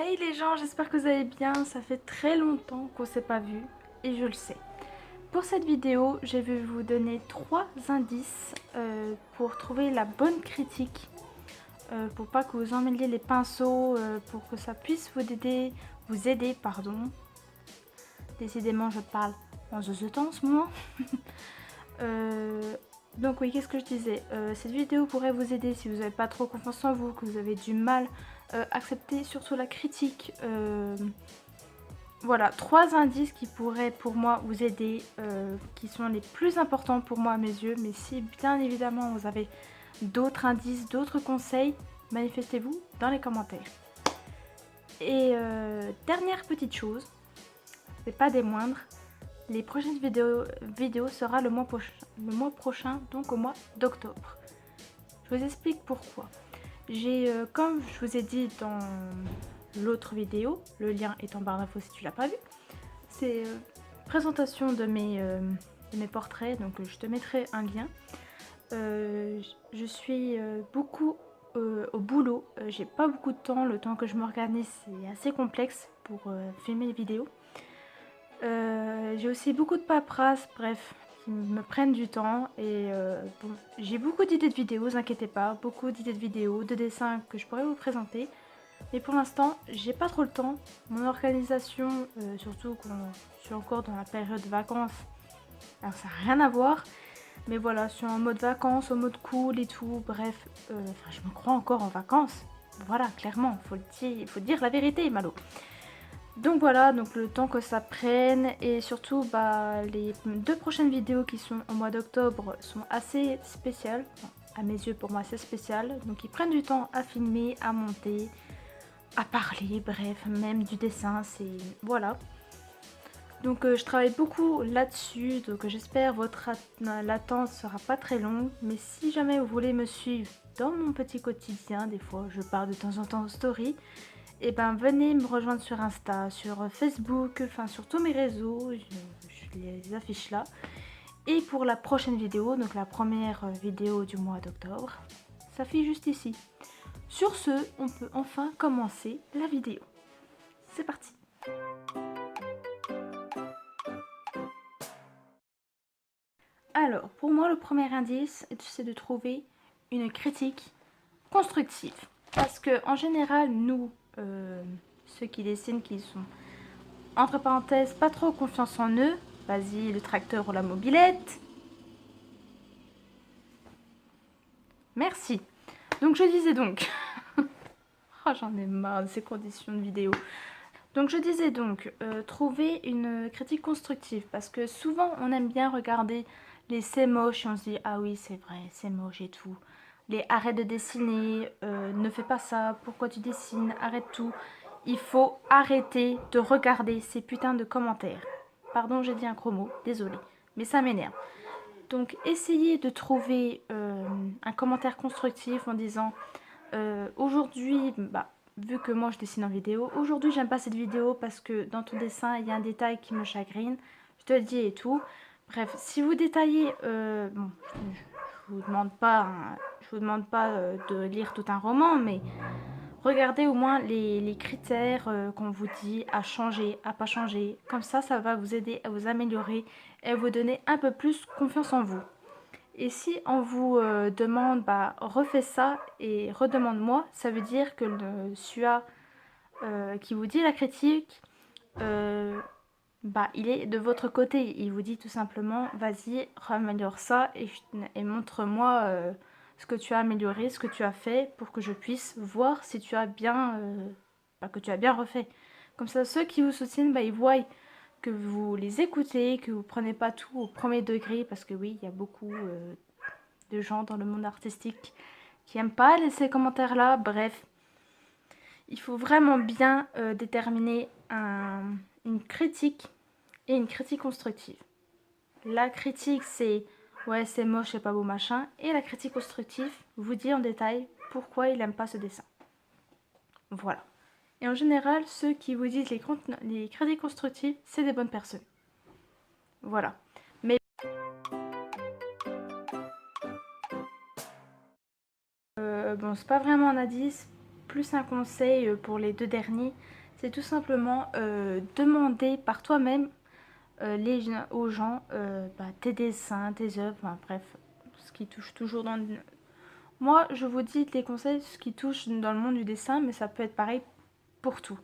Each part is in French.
Hey les gens, j'espère que vous allez bien, ça fait très longtemps qu'on s'est pas vu et je le sais. Pour cette vidéo, je vais vous donner 3 indices pour trouver la bonne critique, pour pas que vous emmêliez les pinceaux, pour que ça puisse vous aider, pardon. Décidément, je parle en temps en ce moment. Euh, donc oui, qu'est-ce que je disais, cette vidéo pourrait vous aider si vous n'avez pas trop confiance en vous, que vous avez du mal à accepter surtout la critique. Voilà, 3 indices qui pourraient pour moi vous aider, qui sont les plus importants pour moi à mes yeux. Mais si bien évidemment vous avez d'autres indices, d'autres conseils, manifestez-vous dans les commentaires. Et dernière petite chose, c'est pas des moindres, les prochaines vidéos sera le mois prochain, donc au mois d'octobre. Je vous explique pourquoi. J'ai, comme je vous ai dit dans l'autre vidéo, le lien est en barre d'infos si tu l'as pas vu, c'est présentation de mes portraits, donc je te mettrai un lien. Je suis beaucoup au boulot, j'ai pas beaucoup de temps, le temps que je m'organise c'est assez complexe pour filmer les vidéos. J'ai aussi beaucoup de paperasse, bref, qui me prennent du temps et bon, j'ai beaucoup d'idées de vidéos, vous inquiétez pas, beaucoup d'idées de vidéos, de dessins que je pourrais vous présenter. Mais pour l'instant, j'ai pas trop le temps. Mon organisation, surtout quand je suis encore dans la période de vacances, alors ça n'a rien à voir. Mais voilà, je suis en mode vacances, en mode cool et tout. Bref, je me crois encore en vacances. Voilà, clairement, il faut dire la vérité, Malo. Donc voilà, donc le temps que ça prenne et surtout les 2 prochaines vidéos qui sont au mois d'octobre sont assez spéciales. Enfin, à mes yeux, pour moi, c'est spécial. Donc ils prennent du temps à filmer, à monter, à parler, bref, même du dessin, c'est... Voilà. Donc je travaille beaucoup là-dessus, donc j'espère votre latence sera pas très longue. Mais si jamais vous voulez me suivre dans mon petit quotidien, des fois je parle de temps en temps en story, et ben venez me rejoindre sur Insta, sur Facebook, enfin sur tous mes réseaux, je les affiche là. Et pour la prochaine vidéo, donc la première vidéo du mois d'octobre, ça fait juste ici. Sur ce, on peut enfin commencer la vidéo. C'est parti. Alors, pour moi, le premier indice, c'est de trouver une critique constructive. Parce que en général, nous, ceux qui dessinent, qui sont, entre parenthèses, pas trop confiance en eux, vas-y, le tracteur ou la mobilette. Merci. Donc, je disais donc... oh, j'en ai marre de ces conditions de vidéo. Donc je disais donc, trouver une critique constructive, parce que souvent on aime bien regarder les c'est moche et on se dit ah oui c'est vrai, c'est moche et tout. Les arrête de dessiner, ne fais pas ça, pourquoi tu dessines, arrête tout. Il faut arrêter de regarder ces putains de commentaires. Pardon, j'ai dit un gros mot, désolé, mais ça m'énerve. Donc essayez de trouver un commentaire constructif en disant aujourd'hui, vu que moi je dessine en vidéo, aujourd'hui j'aime pas cette vidéo parce que dans ton dessin il y a un détail qui me chagrine, je te le dis et tout. Bref, si vous détaillez, bon, je vous demande pas, de lire tout un roman, mais regardez au moins les critères qu'on vous dit à changer, à pas changer. Comme ça va vous aider à vous améliorer et à vous donner un peu plus confiance en vous. Et si on vous demande, refais ça et redemande-moi, ça veut dire que le SUA qui vous dit la critique, il est de votre côté. Il vous dit tout simplement, vas-y, améliore ça et montre-moi ce que tu as amélioré, ce que tu as fait pour que je puisse voir si tu as bien, que tu as bien refait. Comme ça, ceux qui vous soutiennent, ils voient que vous les écoutez, que vous prenez pas tout au premier degré, parce que oui, il y a beaucoup de gens dans le monde artistique qui n'aiment pas ces commentaires-là. Bref, il faut vraiment bien déterminer une critique et une critique constructive. La critique, c'est ouais, c'est moche, c'est pas beau, machin. Et la critique constructive vous dit en détail pourquoi il n'aime pas ce dessin. Voilà. Et en général, ceux qui vous disent les critiques constructives, c'est des bonnes personnes. Voilà. Mais bon, c'est pas vraiment un indice. plus un conseil pour les deux derniers. C'est tout simplement demander par toi-même aux gens tes dessins, tes œuvres, enfin, bref, ce qui touche toujours dans... Moi, je vous dis les conseils, ce qui touche dans le monde du dessin, mais ça peut être pareil pour tout.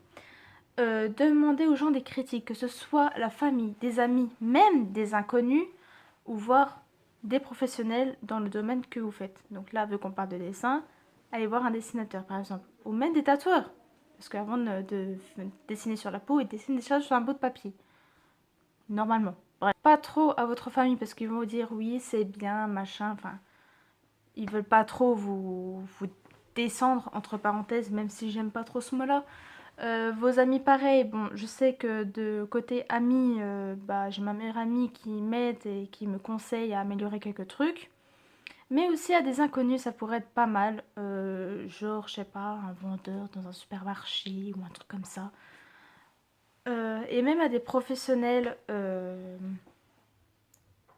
Demandez aux gens des critiques, que ce soit la famille, des amis, même des inconnus, ou voire des professionnels dans le domaine que vous faites. Donc là, vu qu'on parle de dessin, allez voir un dessinateur par exemple, ou même des tatoueurs. Parce qu'avant de dessiner sur la peau, ils dessinent des choses sur un bout de papier. Normalement. Bref. Pas trop à votre famille parce qu'ils vont vous dire oui, c'est bien, machin, enfin... Ils veulent pas trop vous descendre, entre parenthèses, même si j'aime pas trop ce mot-là. Vos amis, pareil. Bon, je sais que de côté amis, j'ai ma meilleure amie qui m'aide et qui me conseille à améliorer quelques trucs. Mais aussi à des inconnus, ça pourrait être pas mal. Genre, je sais pas, un vendeur dans un supermarché ou un truc comme ça. Et même à des professionnels.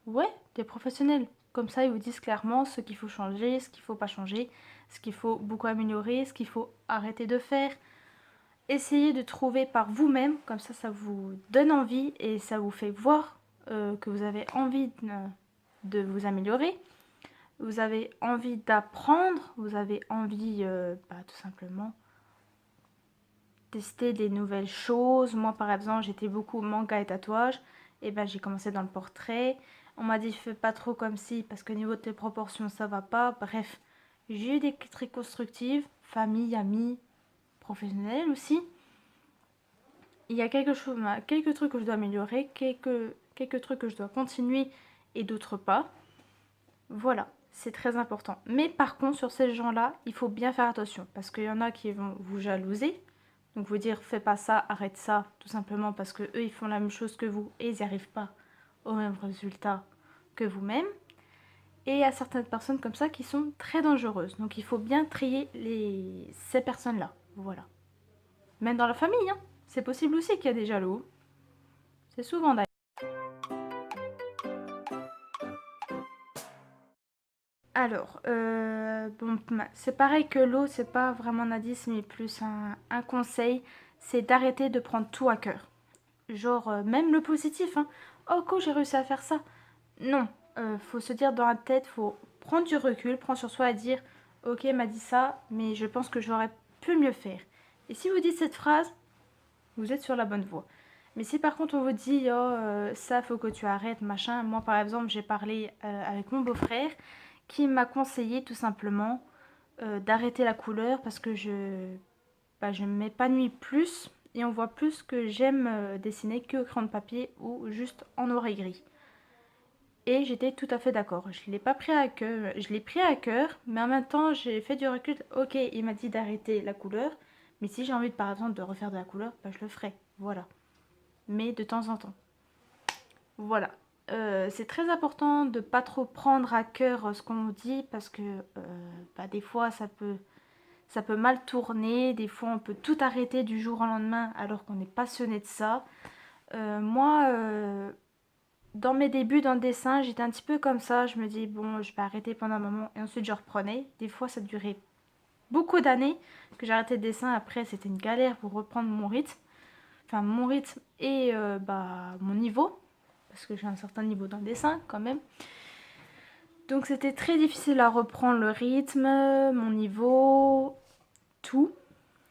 Ouais, des professionnels. Comme ça, ils vous disent clairement ce qu'il faut changer, ce qu'il faut pas changer, ce qu'il faut beaucoup améliorer, ce qu'il faut arrêter de faire. Essayez de trouver par vous-même, comme ça vous donne envie et ça vous fait voir que vous avez envie de vous améliorer. Vous avez envie d'apprendre, vous avez envie tout simplement tester des nouvelles choses. Moi par exemple, j'étais beaucoup manga et tatouage, et j'ai commencé dans le portrait. On m'a dit fais pas trop comme si parce que niveau de tes proportions ça va pas. Bref, j'ai eu des critiques constructives, famille, amis, professionnels aussi. Il y a quelques trucs que je dois améliorer, quelques trucs que je dois continuer et d'autres pas. Voilà, c'est très important. Mais par contre, sur ces gens-là, il faut bien faire attention parce qu'il y en a qui vont vous jalouser. Donc vous dire fais pas ça, arrête ça, tout simplement parce que eux ils font la même chose que vous et ils n'y arrivent pas au même résultat que vous-même. Et il y a certaines personnes comme ça qui sont très dangereuses. Donc il faut bien trier ces personnes-là. Voilà. Même dans la famille, hein. C'est possible aussi qu'il y a des jaloux. C'est souvent d'ailleurs. Alors, c'est pareil que l'eau, c'est pas vraiment un indice, mais plus un conseil, c'est d'arrêter de prendre tout à cœur. Genre, même le positif, hein. Oh, cool, j'ai réussi à faire ça. Non, faut se dire dans la tête, faut prendre du recul, prendre sur soi et dire, ok, m'a dit ça, mais je pense que j'aurais pu mieux faire. Et si vous dites cette phrase, vous êtes sur la bonne voie. Mais si par contre on vous dit, oh, ça, faut que tu arrêtes, machin. Moi, par exemple, j'ai parlé avec mon beau-frère qui m'a conseillé tout simplement d'arrêter la couleur parce que je m'épanouis plus et on voit plus que j'aime dessiner que au crayon de papier ou juste en noir et gris. Et j'étais tout à fait d'accord. Je l'ai pas pris à cœur, je l'ai pris à cœur, mais en même temps j'ai fait du recul. Ok, il m'a dit d'arrêter la couleur, mais si j'ai envie par exemple de refaire de la couleur, je le ferai. Voilà. Mais de temps en temps. Voilà. C'est très important de pas trop prendre à cœur ce qu'on nous dit parce que des fois ça peut mal tourner, des fois on peut tout arrêter du jour au lendemain alors qu'on est passionné de ça. Moi, dans mes débuts dans le dessin, j'étais un petit peu comme ça, je me dis bon je vais arrêter pendant un moment et ensuite je reprenais. Des fois ça durait beaucoup d'années que j'arrêtais le dessin, après c'était une galère pour reprendre mon rythme. Enfin mon rythme et mon niveau, parce que j'ai un certain niveau dans le dessin quand même. Donc c'était très difficile à reprendre le rythme, mon niveau, tout.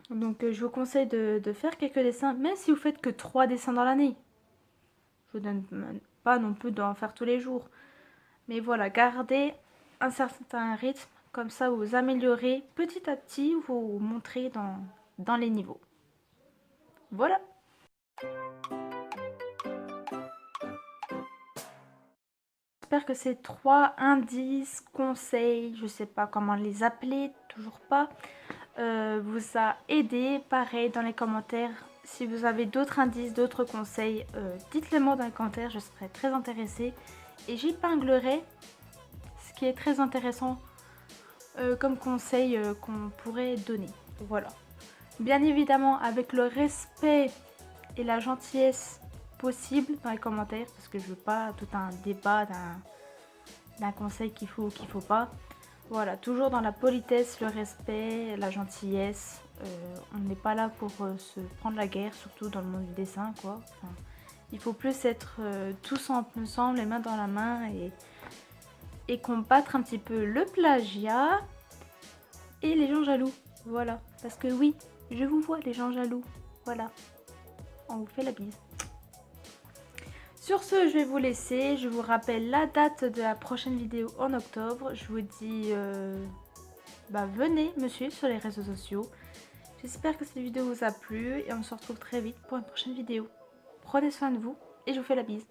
Donc je vous conseille de faire quelques dessins, même si vous faites que 3 dessins dans l'année. Je vous donne pas non plus d'en faire tous les jours. Mais voilà, gardez un certain rythme, comme ça vous améliorez petit à petit, vous montrez dans les niveaux. Voilà. J'espère que ces 3 indices, conseils, je sais pas comment les appeler, toujours pas, vous a aidé. Pareil dans les commentaires, si vous avez d'autres indices, d'autres conseils, dites-le moi dans les commentaires, je serai très intéressée. Et j'épinglerai ce qui est très intéressant comme conseil qu'on pourrait donner. Voilà. Bien évidemment avec le respect et la gentillesse possible dans les commentaires, parce que je veux pas tout un débat d'un conseil qu'il faut ou qu'il faut pas. Voilà, toujours dans la politesse, le respect, la gentillesse. On n'est pas là pour se prendre la guerre, surtout dans le monde du dessin, quoi. Enfin, il faut plus être tous ensemble, les mains dans la main, et combattre un petit peu le plagiat et les gens jaloux. Voilà, parce que oui, je vous vois les gens jaloux. Voilà, on vous fait la bise. Sur ce, je vais vous laisser. Je vous rappelle la date de la prochaine vidéo en octobre. Je vous dis, venez me suivre sur les réseaux sociaux. J'espère que cette vidéo vous a plu et on se retrouve très vite pour une prochaine vidéo. Prenez soin de vous et je vous fais la bise.